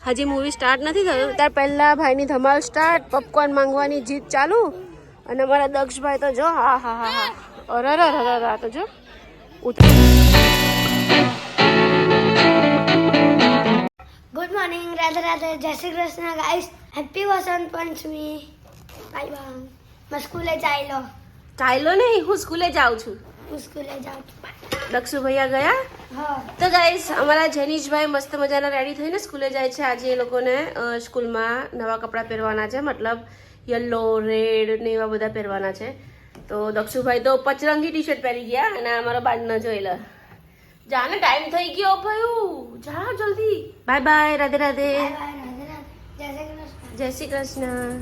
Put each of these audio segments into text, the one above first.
હજી movie start નથી થયું ત્યાર પહેલા ભાઈની ધમાલ સ્ટાર્ટ, પોપકોર્ન માંગવાની જીત ચાલુ. અને મારા દક્ષભાઈ તો જો હા હા હા હા અરે તો જો ગુડ મોર્નિંગ, રાધે રાધે, જય Shri Krishna guys, happy Vasant Panchami. Bye bye. मैं स्कूले जाइलो. ચાલ્યો નહીં, હું સ્કૂલે જાઉં છું. હું સ્કૂલે જાઉં છું. દક્ષુ ભૈયા ગયા. હા. તો ગાઈસ અમારા જેનીશભાઈ મસ્ત મજાના રેડી થઈને સ્કૂલે જાય છે. આજે એ લોકોને સ્કૂલમાં નવા કપડાં પહેરવાના છે, મતલબ યલો રેડ ને એવા બધા પહેરવાના છે. તો દક્ષુભાઈ તો પચરંગી ટી શર્ટ પહેરી ગયા અને અમારો બાંધનો જોઈ લો. જાને ટાઈમ થઈ ગયો ભયું, જા જલ્દી. બાય બાય, રાધે રાધે, જય શ્રી કૃષ્ણ.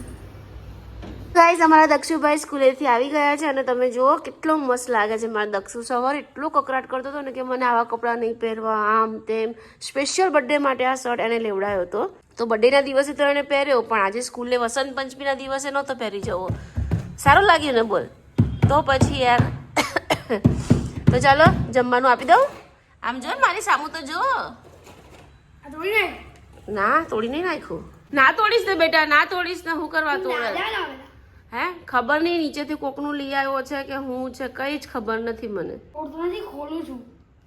ગાઈસ અમારા દક્ષુભાઈ સ્કૂલેથી આવી ગયા છે અને તમે જુઓ કેટલો મસ્ત લાગે છે. મારા દક્ષુ સવારે એટલો કકરાટ કરતો હતો ને કે મને આવા કપડાં નહીં પહેરવા, આમ તેમ. સ્પેશિયલ બર્થડે માટે આ શર્ટ એને લેવડાયો હતો. તો બર્થડેના દિવસે તો એને પહેર્યો, પણ આજે સ્કૂલે વસંત પંચમીના દિવસે નહોતો પહેરી જવો. સારું લાગ્યું ને બોલ? તો પછી યાર તો ચાલો જમવાનું આપી દઉં. આમ જો મારી સામું તો જો. ના તોડી નહીં નાખ્યું. ના તોડીશ ને બેટા, ના તોડીશ ને. હું કરવા તોડે? હે ખબર નહીં, નીચેથી કોકનું લઈ આવ્યો છે કે હું છે, કઈ જ ખબર નથી મને. ખોલું છું.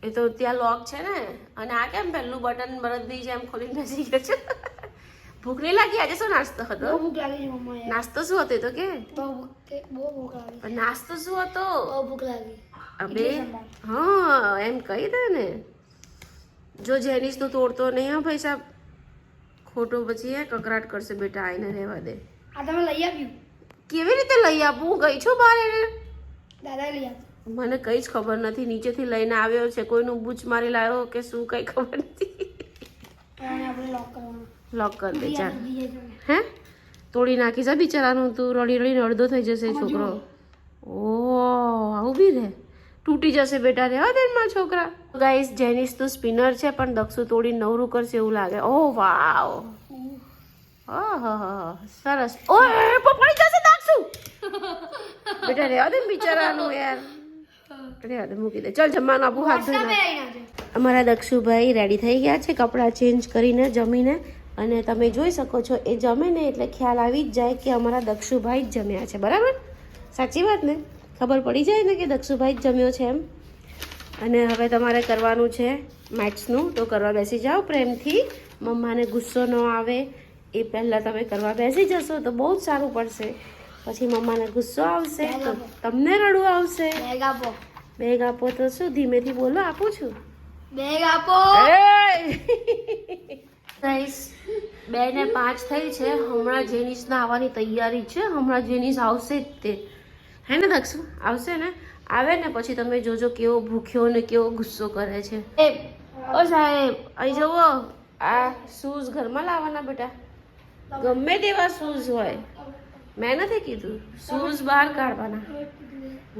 એ તો ત્યાં લોક છે ને. અને આ કેમ પહેલું બટન બરદની જેમ ખોલીને બેસી ગયો છે. ભૂખ નહીં લાગી? આજે શું નાસ્તો હતો? બહુ ભૂખ લાગી છે મમ્મા. નાસ્તો શું હતો એ તો કે? બહુ ભૂખ લાગી. નાસ્તો શું હતો? બહુ ભૂખ લાગી. અબે હા એમ કહી દે ને. જો જેનીસ તો તોડતો નહીં હા ભાઈ સાહેબ, ખોટો પછી એ કકરાટ કરશે. બેટા આઈને રહેવા દે. આ તમે લઈ આવ્યું? કેવી રીતે લઈ આપું? ગઈ છું બહાર એને. દાદા લઈ આવ્યું. મને કઈ જ ખબર નથી. નીચેથી લઈને આવ્યો છે, કોઈનું બૂચ મારી લાવ્યો કે શું કઈ ખબર નથી. આપણે લોક કરવાનું. લોક કર દે ચાલ. હે તોડી નાખી છે બિચારાનું. તું રડી રડીને અડધો થઈ જશે છોકરો. ઓ આવું બી રે, તૂટી જશે બેટા. રહેવા દે મારા છોકરા. ગાઈસ જેનીસ તો સ્પિનર છે પણ દક્ષુ તોડી નવરું કરશે એવું લાગે. ઓ વાવ, સરસ. ઓય પડી જશે દક્ષુ. બેટા રહેવા દે બિચારાનું યાર. રહેવા દે, મૂકી દે. ચાલ જમવાનું આપું. હાથ ધોઈને. અમારા દક્ષુભાઈ રેડી થઈ ગયા છે કપડાં ચેન્જ કરીને, જમીને. અને તમે જોઈ શકો છો એ જમે ને એટલે ખ્યાલ આવી જ જાય કે અમારા દક્ષુભાઈ જ જમ્યા છે. બરાબર? સાચી વાત ને? ખબર પડી જાય ને કે દક્ષુભાઈ જ જમ્યો છે એમ. અને હવે તમારે કરવાનું છે મેથ્સનું, તો કરવા બેસી જાઓ પ્રેમથી. મમ્માને ગુસ્સો ન આવે એ પહેલાં તમે કરવા બેસી જશો તો બહુ જ સારું પડશે. પછી મમ્માને ગુસ્સો આવશે તો તમને રડવું આવશે. બેગ આપો. બેગ આપો તો શું? ધીમેથી બોલો. આપું છું. બેગ આપો. 2:05 થઈ છે. હમણાં જેનીસના આવવાની તૈયારી છે. હમણાં જેનીસ આવશે જ તે. હે ને દક્ષુ? આવશે ને? આવે ને પછી તમે જોજો કેવો ભૂખ્યો ને કેવો ગુસ્સો કરે છે. ઓ સાહેબ અહીં જુઓ, આ શૂઝ ઘરમાં લાવવાના બેટા. ગમે તેવા શૂઝ હોય, મેં નથી કીધું. શૂઝ બહાર કાઢવાના.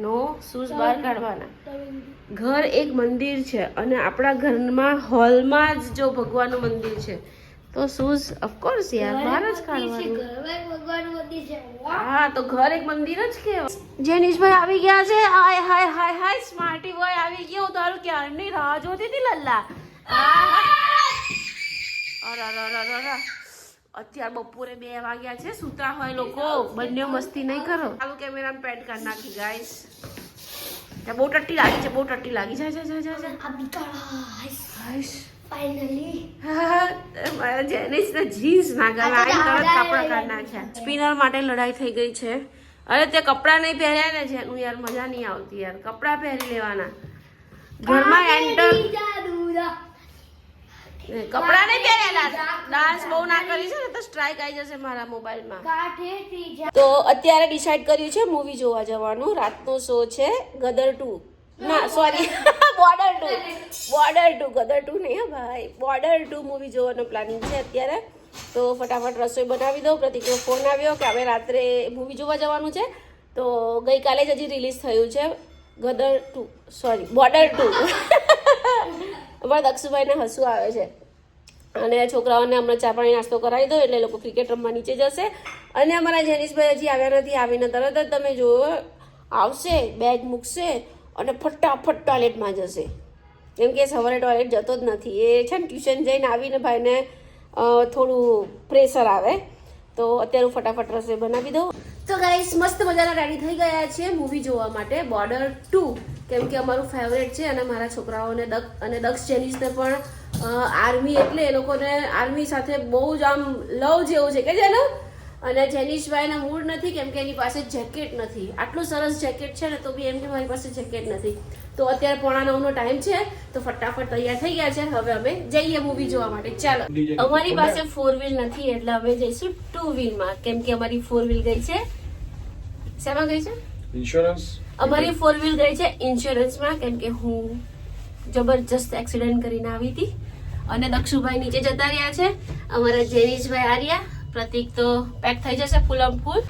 નો શૂઝ બહાર કાઢવાના. ઘર એક મંદિર છે અને આપણા ઘરમાં હોલમાં જ જો ભગવાનનું મંદિર છે તો શૂઝ ઓફકોર્સ યાર બહાર જ કાઢવાનું. હા તો ઘર એક મંદિર જ કહેવાય. જેનીશભાઈ આવી ગયા છે. હાય હાય હાય હાય, સ્માર્ટી બોય આવી ગયો. હું તારું ક્યારની રાહ જોતી હતી લલ્લા. અત્યારે બપોરે 2 વાગ્યા છે. સૂતા હોય લોકો. બંને મસ્તી નહીં કરો. ચાલુ કેમેરામાં પેન્ટ કાઢી નાખી ગાઈસ. બહુ ટટ્ટી લાગી છે, બહુ ટટ્ટી લાગી. જા જા જા જા. ફાઇનલી મારા જેનીસને જીન્સ ના ગમે. આઈ તરત કપડા કાઢી નાખ્યા. સ્પિનર માટે લડાઈ થઈ ગઈ છે. અરે તે કપડાં નહીં પહેર્યા ને જેનું યાર મજા નહીં આવતી યાર. કપડાં પહેરી લેવાના. ઘરમાં એન્ટર કપડાં નહીં પહેરેલા. ડાન્સ બહુ ના કરી છે ને તો સ્ટ્રાઇક આવી જશે મારા મોબાઈલમાં. તો અત્યારે ડિસાઈડ કર્યું છે મૂવી જોવા જવાનું. રાતનો શો છે ગદર 2. ના સોરી બોર્ડર 2. ગદર 2 નહીં હા ભાઈ, બોર્ડર 2 મૂવી જોવાનો પ્લાનિંગ છે અત્યારે. તો ફટાફટ રસોઈ બનાવી દો. પ્રતિકનો ફોન આવ્યો કે હવે રાત્રે મૂવી જોવા જવાનું છે. તો ગઈકાલે જ હજી રિલીઝ થયું છે ગદર 2, સોરી બોર્ડર 2. અમારા દક્ષુભાઈને હસવું આવે છે. અને છોકરાઓને હમણાં ચા પાણી નાસ્તો કરાવી દો એટલે લોકો ક્રિકેટ રમવા નીચે જશે. અને અમારા જેનીશભાઈ હજી આવ્યા નથી. આવીને તરત જ તમે જુઓ આવશે, બેગ મૂકશે અને ફટાફટ ટોયલેટમાં જશે. કેમ કે સવારે ટોયલેટ જતો જ નથી. એ છે ને ટ્યુશન જઈને આવીને ભાઈને થોડું પ્રેશર આવે. તો અત્યારે હું ફટાફટ રસોઈ બનાવી દઉં. તો ગાઈસ મસ્ત મજાના રેડી થઈ ગયા છે મૂવી જોવા માટે બોર્ડર 2, કેમ કે અમારું ફેવરેટ છે અને મારા છોકરાઓને દક્ષ જેનિસને પણ આર્મી એટલે એ લોકોને આર્મી સાથે બહુ જ આમ લવ જેવું છે કે જેનો. અને જેનિશભાઈના મૂડ નથી કેમ કે એની પાસે જેકેટ નથી. આટલું સરસ જેકેટ છે ને તો બી એમ કે મારી પાસે જેકેટ નથી. તો અત્યારે 8:45નો ટાઈમ છે તો ફટાફટ તૈયાર થઈ ગયા છે. હવે અમે જઈએ મૂવી જોવા માટે. ચાલો. અમારી પાસે 4 વ્હીલ નથી એટલે અમે જઈશું 2 વ્હીલમાં, કેમ કે અમારી 4 વ્હીલ ગઈ છે. શેમાં ગઈ છે? ઇન્સ્યોરન્સ. અમારી 4 વ્હીલ ગઈ છે ઇન્સ્યોરન્સમાં, કેમ કે હું જબરજસ્ત એક્સિડન્ટ કરીને આવી હતી. અને દક્ષુભાઈ નીચે જતા રહ્યા છે. અમારા જેનિશભાઈ આર્યા, પ્રતિક તો પેક થઈ જશે ફૂલમ ફૂલ.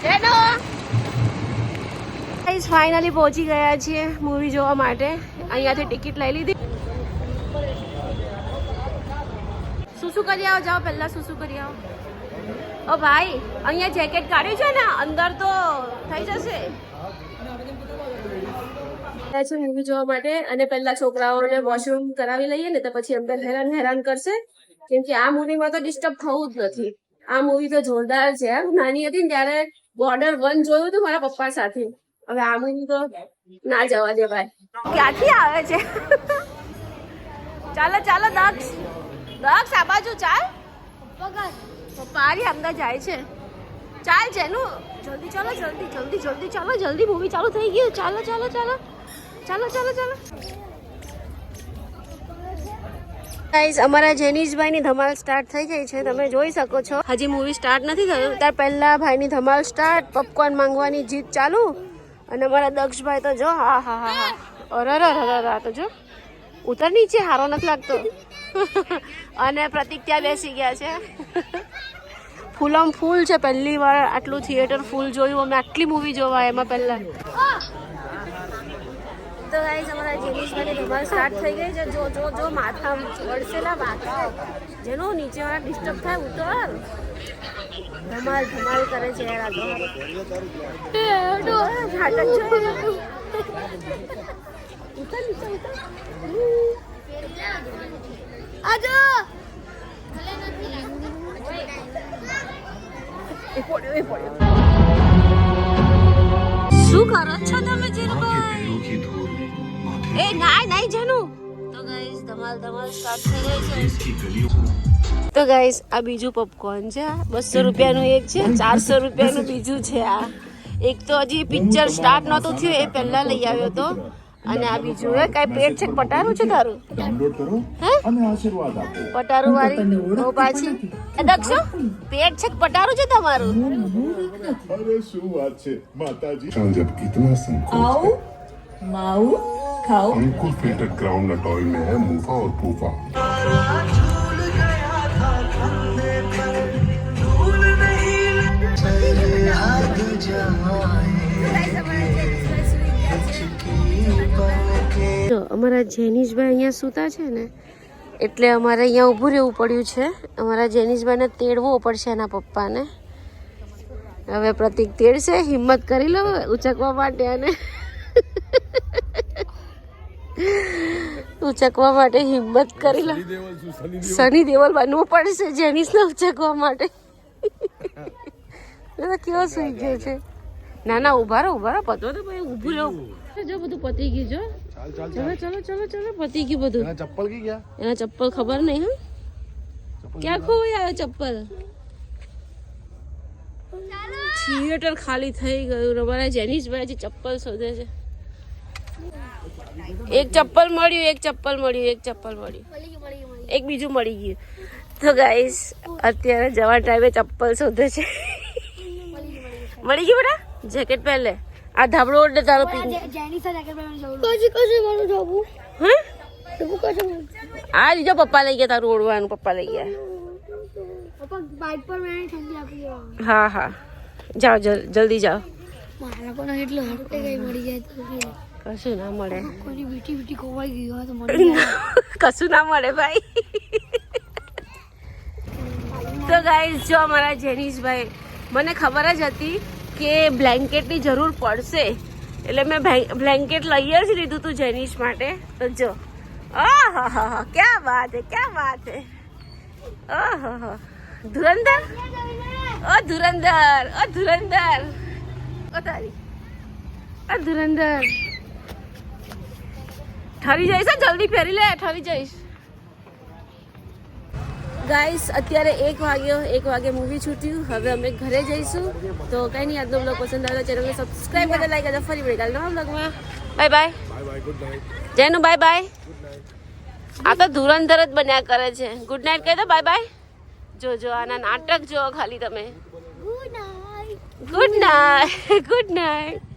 ગાઈસ ફાઇનલી પહોંચી ગયા છીએ મૂવી જોવા માટે. અહીંયાથી ટિકિટ લઈ લીધી. શું કરી આવો? જાઓ પહેલા શું કરી આવો. ઓ ભાઈ, અહીંયા જેકેટ કાઢ્યું છે ને, અંદર તો થઈ જશે. મૂવી જોવા માટે અને પહેલા છોકરાઓને વોશરૂમ કરાવી લઈએ ને તો પછી અંદર હેરાન કરશે, કેમ કે આ મૂવીમાં તો ડિસ્ટર્બ થવું જ નથી. આ મૂવી તો જોરદાર છે. નાની હતી ને ત્યારે બોર્ડર 1 જોયું હતું મારા પપ્પા સાથે. હવે આ મૂવી તો ના જવા દે ભાઈ. ક્યાંથી આવે છે? ચાલો ચાલો દક્ષ આ બાજુ ચાલ. પપ્પા આરી અંદર જાય છે. ચાલ જેનું જલ્દી ચાલો, જલ્દી ચાલો, જલ્દી મૂવી ચાલુ થઈ ગયું. ચાલો ગાઈસ અમારા જેનિશભાઈની ધમાલ સ્ટાર્ટ થઈ ગઈ છે. તમે જોઈ શકો છો. હજી મૂવી સ્ટાર્ટ નથી થયું ત્યાર પહેલા ભાઈની ધમાલ સ્ટાર્ટ. પોપકોર્ન માંગવાની જીત ચાલુ. અને અમારા દક્ષભાઈ તો જો હા અરર તો જો ઉતર નીચે, હારો નથી લાગતો. અને પ્રતિક ત્યાં બેસી ગયા છે. ફૂલમ ફૂલ છે. પહેલી વાર આટલું થિયેટર ફૂલ જોયું અમે આટલી મૂવી જોવા એમાં પહેલા. તો ગાઈસ અમારા જેનિશભાઈની ધમાલ સ્ટાર્ટ થઈ ગઈ છે. જો માથા વળસેલા માથા જેનો નીચે વાળા ડિસ્ટર્બ થાય ઉતર. ધમાલ કરે છે યાર. શું કરો છો તમે જીરુભાઈ? એ નાઈ જેનું. તો ગાઈસ ધમાલ સ્ટાર્ટ થઈ ગઈ છે. તો ગાઈસ આ બીજું પોપકોર્ન છે. 200 રૂપિયાનું એક છે, 400 રૂપિયાનું બીજું છે. આ એક તો હજી પિક્ચર સ્ટાર્ટ નહોતું થયું એ પહેલા લઈ આવ્યો હતો. અને આ બીજું હે કઈ પેટ છે પટારું છે તારું? ડાઉનલોડ કરો અને આશીર્વાદ આપો. પટારું વાળી ઓ પાછી દક્ષો પેટ છે પટારું છે તમારું? અરે શું વાત છે માતાજી. जब इतना संकोच आओ माऊ खाओ. अंकुर फिल्टर ग्राउंडनट ऑयल में है मूफा और पूफा. જો અમારા જેનિશભાઈ અહીંયા સૂતા છે ને એટલે અમારે અહીંયા ઊભું રહેવું પડ્યું છે. અમારા જેનિશભાઈને તેડવો પડશે એના પપ્પાને. હવે પ્રતિક તેડશે. હિંમત કરી લો ઉચકવા માટે. અને ઉચકવા માટે હિંમત કરી લો. સની દેવલ બનવું પડશે જેનિશને ઉચકવા માટે. કેવો સુઈ ગયો છે. ના ઉભા રહો પતો તો ભાઈ ઊભું રહેવું. જો બધું પતી ગયું. ચલો પતી ગયું બધું. चप्पल की क्या? એના ચપ્પલ ખબર નહીં. હા ક્યાં ખોવાઈ આવે ચપ્પલ? થિયેટર ખાલી થઈ ગયું. અમારા જેનિશભાઈ હજી ચપ્પલ શોધે છે. એક ચપ્પલ મળ્યું. એક બીજું મળી ગયું. તો ગાઈસ અત્યારે જવા ટાઈમે ચપ્પલ શોધે છે. મળી ગયું બેટા? જેકેટ પહેલે આ ધાબળો ઓઢ તારો પિંક. આ લીજો પપ્પા લઈ ગયા તારું ઓઢવાનું. પપ્પા લઈ ગયા. હા જાઓ જલ્દી જાઓ. કશું ના મળે. કશું ના મળે ભાઈ. તો ગાઈસ જો અમારા જેનિશભાઈ, મને ખબર જ હતી કે બ્લેન્કેટની જરૂર પડશે એટલે મેં બ્લેન્કેટ લઈ જ લીધું હતું જેનિશ માટે. તો જો ક્યાં વાત હે ઓહો ધુરંધર ઓ ધુરંધર ઓ ધુરંધર ઓ તારી ઓ ધુરંધર ઠરી જઈશ હો, જલ્દી પહેરી લે ઠરી જઈશ. ગાઈસ અત્યારે 1 વાગે મૂવી છૂટ્યું. હવે અમે ઘરે જઈશું. તો કંઈ નહીં, આજનો બ્લોગ પસંદ આવ્યો ચેનલને સબસ્ક્રાઈબ કરજો, લાઈક કરજો. ફરી મળી કાલે નવા બ્લોગમાં. Bye bye. જેનું બાય બાય. આ તો ધુરંધર જ બન્યા કરે છે. ગુડ નાઇટ કહી દો. Bye bye. જોજો આના નાટક જો ખાલી તમે. Good night. Good night. Good night.